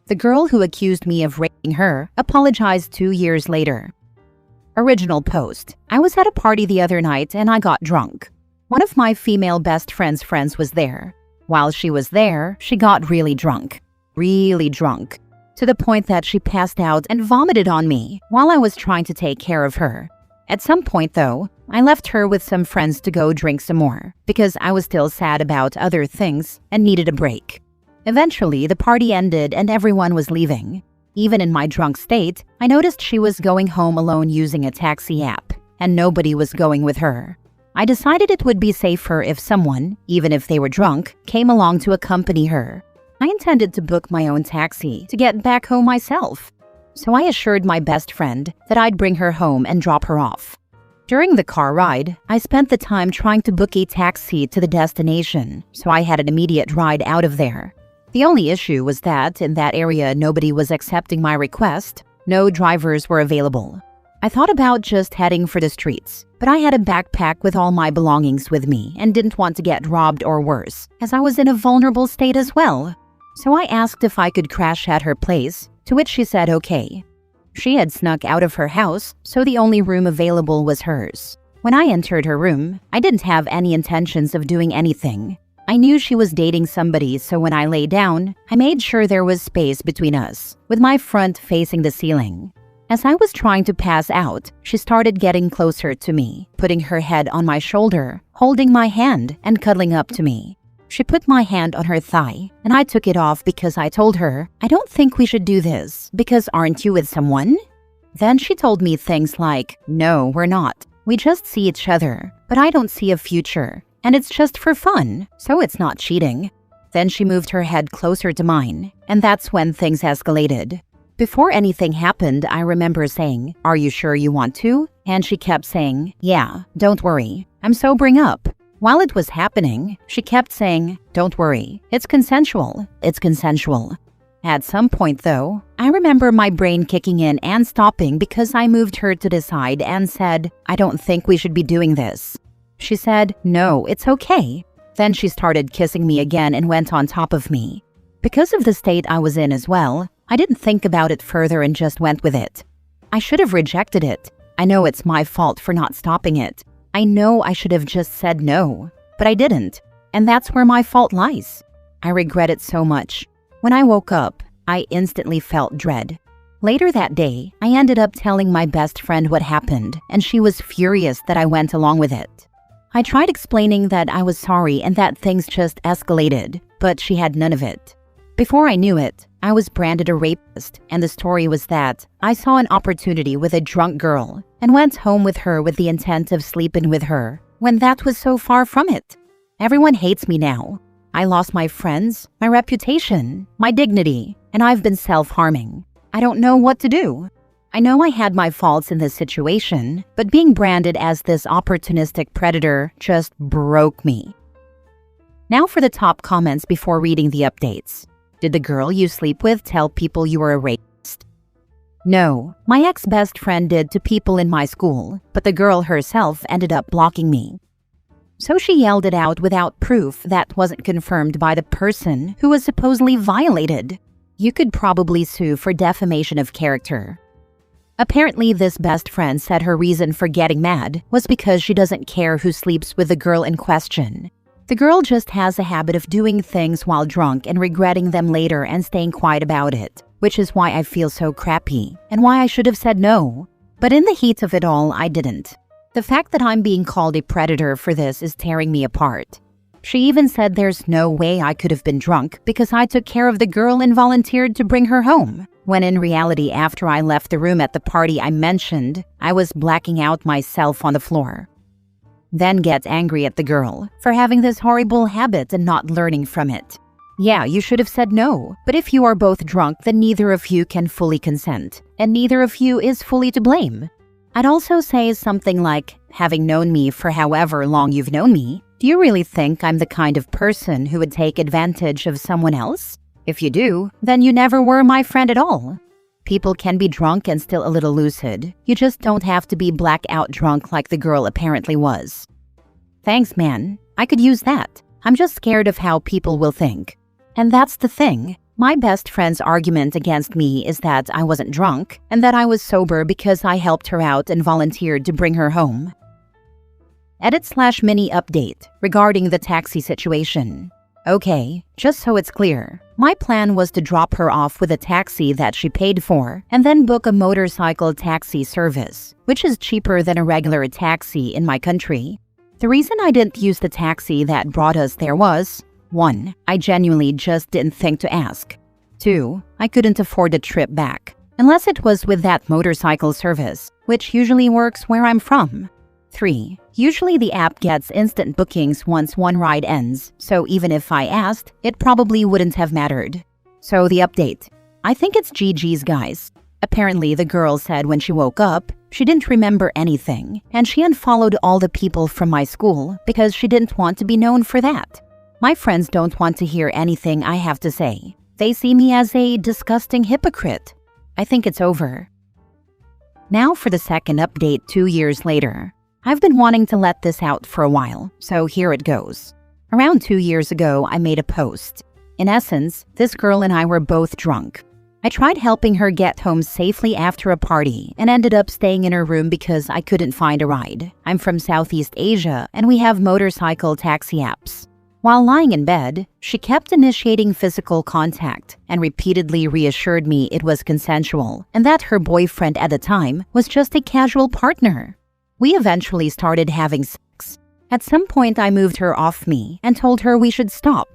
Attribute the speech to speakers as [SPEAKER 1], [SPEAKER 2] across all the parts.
[SPEAKER 1] The girl who accused me of raping her apologized 2 years later. Original post. I was at a party the other night and I got drunk. One of my female best friend's friends was there. While she was there, she got really drunk. Really drunk. To the point that she passed out and vomited on me while I was trying to take care of her. At some point, though, I left her with some friends to go drink some more because I was still sad about other things and needed a break. Eventually, the party ended and everyone was leaving. Even in my drunk state, I noticed she was going home alone using a taxi app, and nobody was going with her. I decided it would be safer if someone, even if they were drunk, came along to accompany her. I intended to book my own taxi to get back home myself. So I assured my best friend that I'd bring her home and drop her off. During the car ride, I spent the time trying to book a taxi to the destination, so I had an immediate ride out of there. The only issue was that in that area nobody was accepting my request. No drivers were available. I thought about just heading for the streets, but I had a backpack with all my belongings with me and didn't want to get robbed or worse, as I was in a vulnerable state as well. So I asked if I could crash at her place, to which she said okay. She had snuck out of her house, so the only room available was hers. When I entered her room, I didn't have any intentions of doing anything. I knew she was dating somebody, so when I lay down, I made sure there was space between us, with my front facing the ceiling. As I was trying to pass out, she started getting closer to me, putting her head on my shoulder, holding my hand, and cuddling up to me. She put my hand on her thigh, and I took it off because I told her, I don't think we should do this, because aren't you with someone? Then she told me things like, no, we're not. We just see each other, but I don't see a future. And it's just for fun, so it's not cheating. Then she moved her head closer to mine, and that's when things escalated. Before anything happened, I remember saying, are you sure you want to? And she kept saying, yeah, don't worry, I'm sobering up. While it was happening, she kept saying, don't worry, it's consensual, it's consensual. At some point though, I remember my brain kicking in and stopping because I moved her to the side and said, I don't think we should be doing this. She said, no, it's okay. Then she started kissing me again and went on top of me. Because of the state I was in as well, I didn't think about it further and just went with it. I should have rejected it. I know it's my fault for not stopping it. I know I should have just said no, but I didn't. And that's where my fault lies. I regret it so much. When I woke up, I instantly felt dread. Later that day, I ended up telling my best friend what happened, and she was furious that I went along with it. I tried explaining that I was sorry and that things just escalated, but she had none of it. Before I knew it, I was branded a rapist, and the story was that I saw an opportunity with a drunk girl and went home with her with the intent of sleeping with her, when that was so far from it. Everyone hates me now. I lost my friends, my reputation, my dignity, and I've been self-harming. I don't know what to do. I know I had my faults in this situation, but being branded as this opportunistic predator just broke me. Now for the top comments before reading the updates. Did the girl you sleep with tell people you were a rapist? No, my ex-best friend did to people in my school, but the girl herself ended up blocking me. So she yelled it out without proof that wasn't confirmed by the person who was supposedly violated. You could probably sue for defamation of character. Apparently, this best friend said her reason for getting mad was because she doesn't care who sleeps with the girl in question. The girl just has a habit of doing things while drunk and regretting them later and staying quiet about it, which is why I feel so crappy and why I should have said no. But in the heat of it all, I didn't. The fact that I'm being called a predator for this is tearing me apart. She even said there's no way I could have been drunk because I took care of the girl and volunteered to bring her home. When in reality, after I left the room at the party I mentioned, I was blacking out myself on the floor. Then gets angry at the girl for having this horrible habit and not learning from it. Yeah, you should have said no, but if you are both drunk, then neither of you can fully consent, and neither of you is fully to blame. I'd also say something like, having known me for however long you've known me, do you really think I'm the kind of person who would take advantage of someone else? If you do, then you never were my friend at all. People can be drunk and still a little lucid. You just don't have to be blackout drunk like the girl apparently was. Thanks, man. I could use that. I'm just scared of how people will think. And that's the thing. My best friend's argument against me is that I wasn't drunk and that I was sober because I helped her out and volunteered to bring her home. Edit/mini update regarding the taxi situation. Okay, just so it's clear, my plan was to drop her off with a taxi that she paid for and then book a motorcycle taxi service, which is cheaper than a regular taxi in my country. The reason I didn't use the taxi that brought us there was 1. I genuinely just didn't think to ask. 2. I couldn't afford a trip back, unless it was with that motorcycle service, which usually works where I'm from. 3. Usually the app gets instant bookings once one ride ends, so even if I asked, it probably wouldn't have mattered. So the update. I think it's GG's, guys. Apparently the girl said when she woke up, she didn't remember anything, and she unfollowed all the people from my school because she didn't want to be known for that. My friends don't want to hear anything I have to say. They see me as a disgusting hypocrite. I think it's over. Now for the second update 2 years later. I've been wanting to let this out for a while, so here it goes. Around 2 years ago, I made a post. In essence, this girl and I were both drunk. I tried helping her get home safely after a party and ended up staying in her room because I couldn't find a ride. I'm from Southeast Asia and we have motorcycle taxi apps. While lying in bed, she kept initiating physical contact and repeatedly reassured me it was consensual and that her boyfriend at the time was just a casual partner. We eventually started having sex. At some point, I moved her off me and told her we should stop,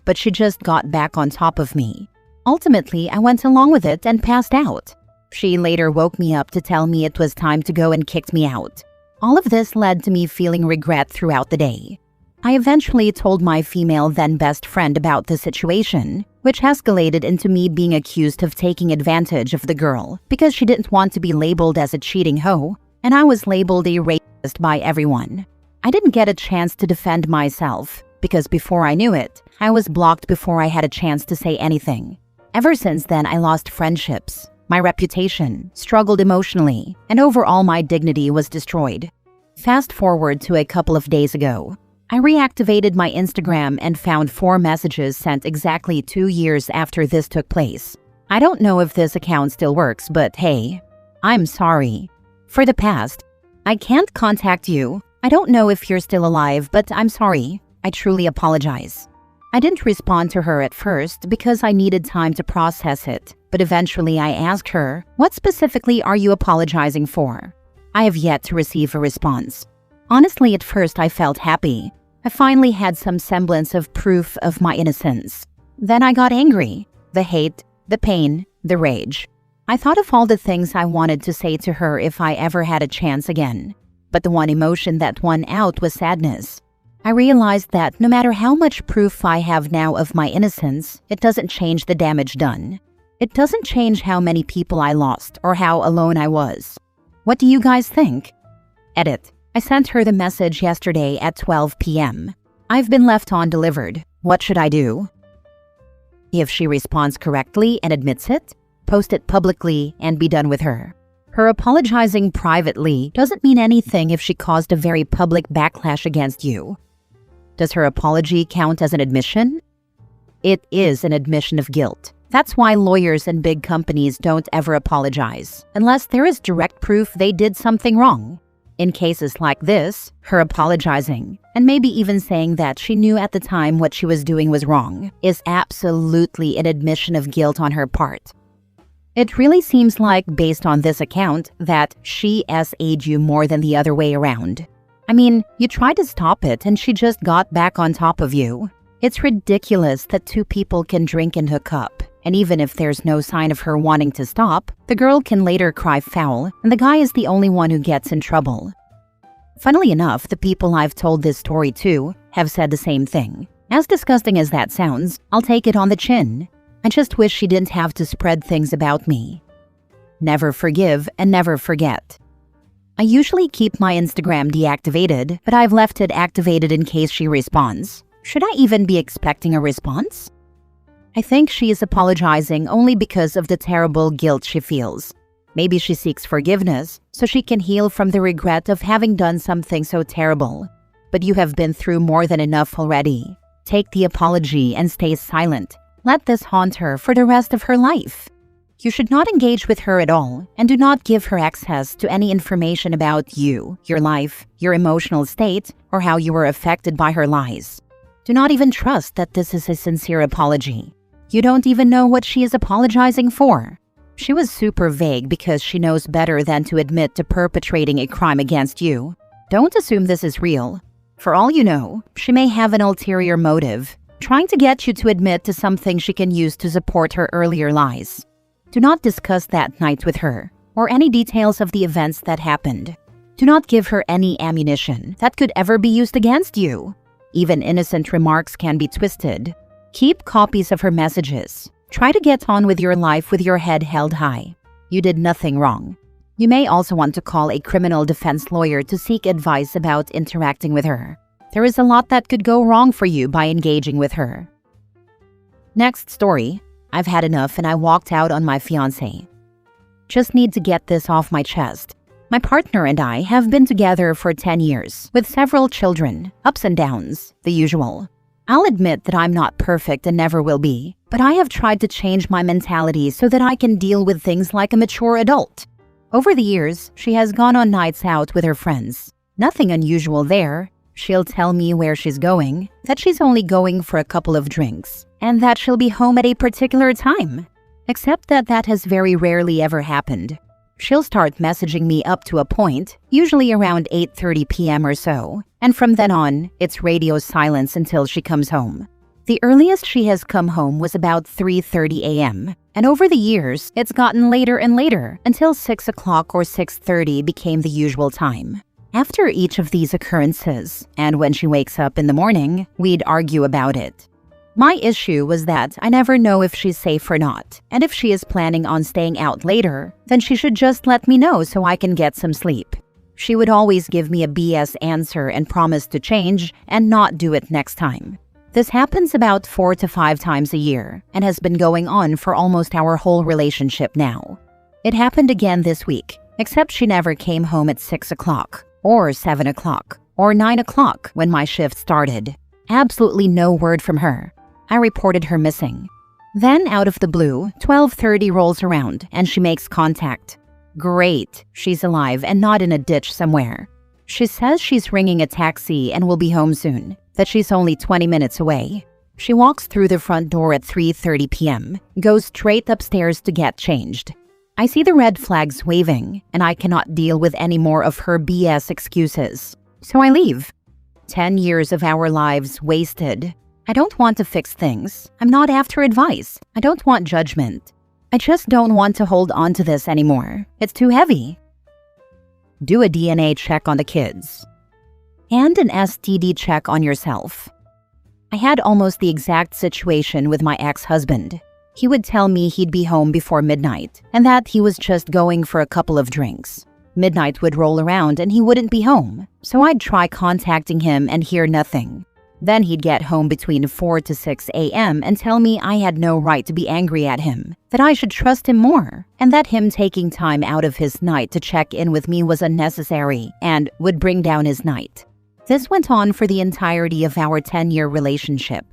[SPEAKER 1] but she just got back on top of me. Ultimately, I went along with it and passed out. She later woke me up to tell me it was time to go and kicked me out. All of this led to me feeling regret throughout the day. I eventually told my female then best friend about the situation, which escalated into me being accused of taking advantage of the girl because she didn't want to be labeled as a cheating hoe, and I was labeled a racist by everyone. I didn't get a chance to defend myself because before I knew it, I was blocked before I had a chance to say anything. Ever since then, I lost friendships, my reputation, struggled emotionally, and overall my dignity was destroyed. Fast forward to a couple of days ago. I reactivated my Instagram and found 4 messages sent exactly 2 years after this took place. I don't know if this account still works, but hey, I'm sorry. For the past, I can't contact you. I don't know if you're still alive, but I'm sorry. I truly apologize. I didn't respond to her at first because I needed time to process it, but eventually I asked her, "What specifically are you apologizing for?" I have yet to receive a response. Honestly, at first I felt happy. I finally had some semblance of proof of my innocence. Then I got angry. The hate, the pain, the rage. I thought of all the things I wanted to say to her if I ever had a chance again. But the one emotion that won out was sadness. I realized that no matter how much proof I have now of my innocence, it doesn't change the damage done. It doesn't change how many people I lost or how alone I was. What do you guys think? Edit. I sent her the message yesterday at 12 p.m. I've been left undelivered. What should I do? If she responds correctly and admits it, post it publicly and be done with her. Her apologizing privately doesn't mean anything if she caused a very public backlash against you. Does her apology count as an admission? It is an admission of guilt. That's why lawyers and big companies don't ever apologize, unless there is direct proof they did something wrong. In cases like this, her apologizing, and maybe even saying that she knew at the time what she was doing was wrong, is absolutely an admission of guilt on her part. It really seems like, based on this account, that she SA'd you more than the other way around. I mean, you tried to stop it and she just got back on top of you. It's ridiculous that 2 people can drink and hook up, and even if there's no sign of her wanting to stop, the girl can later cry foul, and the guy is the only one who gets in trouble. Funnily enough, the people I've told this story to have said the same thing. As disgusting as that sounds, I'll take it on the chin. I just wish she didn't have to spread things about me. Never forgive and never forget. I usually keep my Instagram deactivated, but I've left it activated in case she responds. Should I even be expecting a response? I think she is apologizing only because of the terrible guilt she feels. Maybe she seeks forgiveness so she can heal from the regret of having done something so terrible. But you have been through more than enough already. Take the apology and stay silent. Let this haunt her for the rest of her life. You should not engage with her at all, and do not give her access to any information about you, your life, your emotional state, or how you were affected by her lies. Do not even trust that this is a sincere apology. You don't even know what she is apologizing for. She was super vague because she knows better than to admit to perpetrating a crime against you. Don't assume this is real. For all you know, she may have an ulterior motive, trying to get you to admit to something she can use to support her earlier lies. Do not discuss that night with her, or any details of the events that happened. Do not give her any ammunition that could ever be used against you. Even innocent remarks can be twisted. Keep copies of her messages. Try to get on with your life with your head held high. You did nothing wrong. You may also want to call a criminal defense lawyer to seek advice about interacting with her. There is a lot that could go wrong for you by engaging with her. Next story. I've had enough and I walked out on my fiancé. Just need to get this off my chest. My partner and I have been together for 10 years, with several children, ups and downs, the usual. I'll admit that I'm not perfect and never will be, but I have tried to change my mentality so that I can deal with things like a mature adult. Over the years, she has gone on nights out with her friends. Nothing unusual there. She'll tell me where she's going, that she's only going for a couple of drinks, and that she'll be home at a particular time. Except that that has very rarely ever happened. She'll start messaging me up to a point, usually around 8:30 p.m. or so, and from then on, it's radio silence until she comes home. The earliest she has come home was about 3:30 a.m., and over the years, it's gotten later and later until 6 o'clock or 6:30 became the usual time. After each of these occurrences, and when she wakes up in the morning, we'd argue about it. My issue was that I never know if she's safe or not, and if she is planning on staying out later, then she should just let me know so I can get some sleep. She would always give me a BS answer and promise to change and not do it next time. This happens about 4 to 5 times a year and has been going on for almost our whole relationship now. It happened again this week, except she never came home at 6 o'clock, or 7 o'clock, or 9 o'clock when my shift started. Absolutely no word from her. I reported her missing. Then, out of the blue, 12:30 rolls around and she makes contact. Great, she's alive and not in a ditch somewhere. She says she's ringing a taxi and will be home soon, that she's only 20 minutes away. She walks through the front door at 3:30 p.m., goes straight upstairs to get changed. I see the red flags waving, and I cannot deal with any more of her BS excuses. So I leave. 10 years of our lives wasted. I don't want to fix things. I'm not after advice. I don't want judgment. I just don't want to hold on to this anymore. It's too heavy. Do a DNA check on the kids. And an STD check on yourself. I had almost the exact situation with my ex-husband. He would tell me he'd be home before midnight, and that he was just going for a couple of drinks. Midnight would roll around and he wouldn't be home, so I'd try contacting him and hear nothing. Then he'd get home between 4 to 6 a.m. and tell me I had no right to be angry at him, that I should trust him more, and that him taking time out of his night to check in with me was unnecessary and would bring down his night. This went on for the entirety of our 10-year relationship.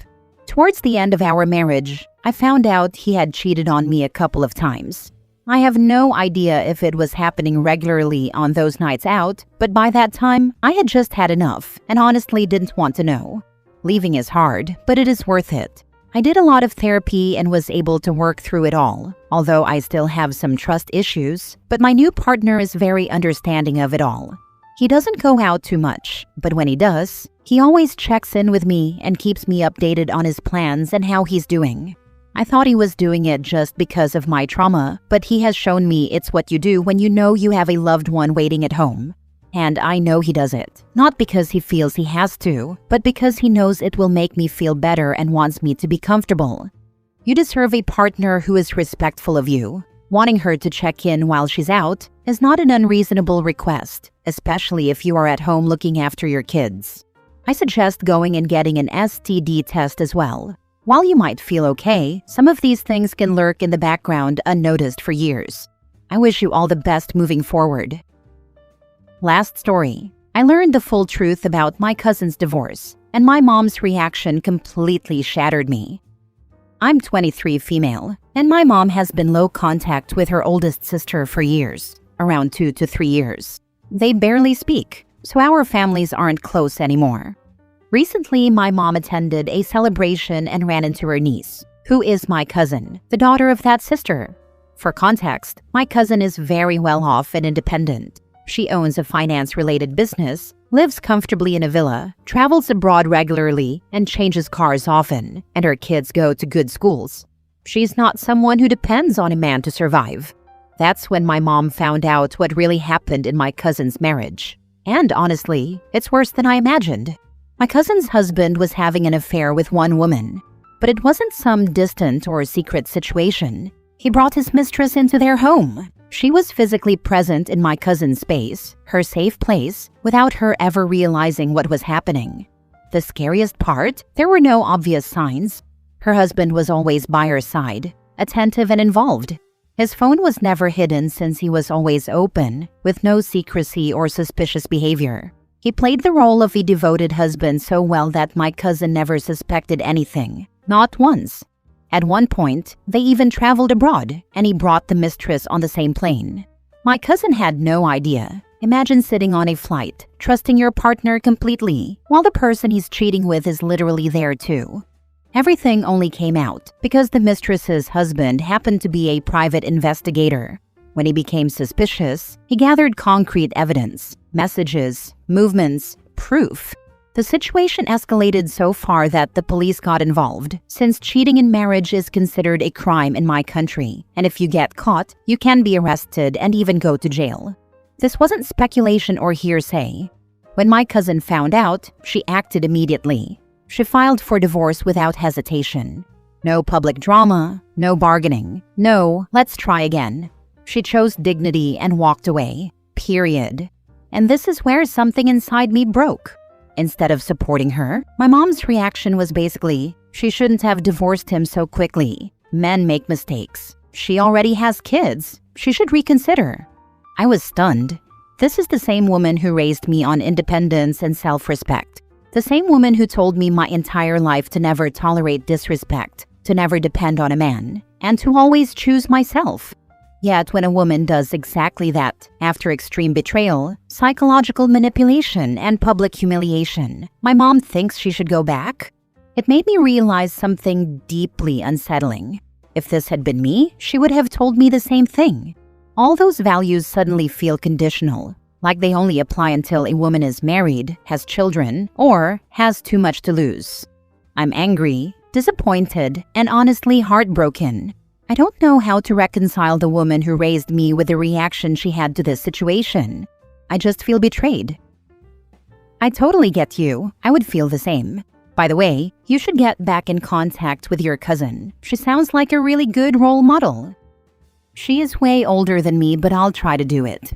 [SPEAKER 1] Towards the end of our marriage, I found out he had cheated on me a couple of times. I have no idea if it was happening regularly on those nights out, but by that time, I had just had enough and honestly didn't want to know. Leaving is hard, but it is worth it. I did a lot of therapy and was able to work through it all, although I still have some trust issues, but my new partner is very understanding of it all. He doesn't go out too much, but when he does, he always checks in with me and keeps me updated on his plans and how he's doing. I thought he was doing it just because of my trauma, but he has shown me it's what you do when you know you have a loved one waiting at home. And I know he does it, not because he feels he has to, but because he knows it will make me feel better and wants me to be comfortable. You deserve a partner who is respectful of you. Wanting her to check in while she's out is not an unreasonable request, especially if you are at home looking after your kids. I suggest going and getting an STD test as well. While you might feel okay, some of these things can lurk in the background unnoticed for years. I wish you all the best moving forward. Last story. I learned the full truth about my cousin's divorce, and my mom's reaction completely shattered me. I'm 23 female, and my mom has been low contact with her oldest sister for years, around 2 to 3 years. They barely speak, so our families aren't close anymore. Recently, my mom attended a celebration and ran into her niece, who is my cousin, the daughter of that sister. For context, my cousin is very well off and independent. She owns a finance-related business, lives comfortably in a villa, travels abroad regularly, and changes cars often, and her kids go to good schools. She's not someone who depends on a man to survive. That's when my mom found out what really happened in my cousin's marriage. And honestly, it's worse than I imagined. My cousin's husband was having an affair with one woman, but it wasn't some distant or secret situation. He brought his mistress into their home. She was physically present in my cousin's space, her safe place, without her ever realizing what was happening. The scariest part, there were no obvious signs. Her husband was always by her side, attentive and involved. His phone was never hidden since he was always open, with no secrecy or suspicious behavior. He played the role of a devoted husband so well that my cousin never suspected anything, not once. At one point, they even traveled abroad, and he brought the mistress on the same plane. My cousin had no idea. Imagine sitting on a flight, trusting your partner completely, while the person he's cheating with is literally there too. Everything only came out because the mistress's husband happened to be a private investigator. When he became suspicious, he gathered concrete evidence, messages, movements, proof. The situation escalated so far that the police got involved, since cheating in marriage is considered a crime in my country, and if you get caught, you can be arrested and even go to jail. This wasn't speculation or hearsay. When my cousin found out, she acted immediately. She filed for divorce without hesitation. No public drama, no bargaining, no, let's try again. She chose dignity and walked away. Period. And this is where something inside me broke. Instead of supporting her, my mom's reaction was basically, she shouldn't have divorced him so quickly. Men make mistakes. She already has kids. She should reconsider. I was stunned. This is the same woman who raised me on independence and self-respect. The same woman who told me my entire life to never tolerate disrespect, to never depend on a man, and to always choose myself. Yet when a woman does exactly that, after extreme betrayal, psychological manipulation, and public humiliation, my mom thinks she should go back? It made me realize something deeply unsettling. If this had been me, she would have told me the same thing. All those values suddenly feel conditional, like they only apply until a woman is married, has children, or has too much to lose. I'm angry, disappointed, and honestly heartbroken. I don't know how to reconcile the woman who raised me with the reaction she had to this situation. I just feel betrayed. I totally get you. I would feel the same. By the way, you should get back in contact with your cousin. She sounds like a really good role model. She is way older than me, but I'll try to do it.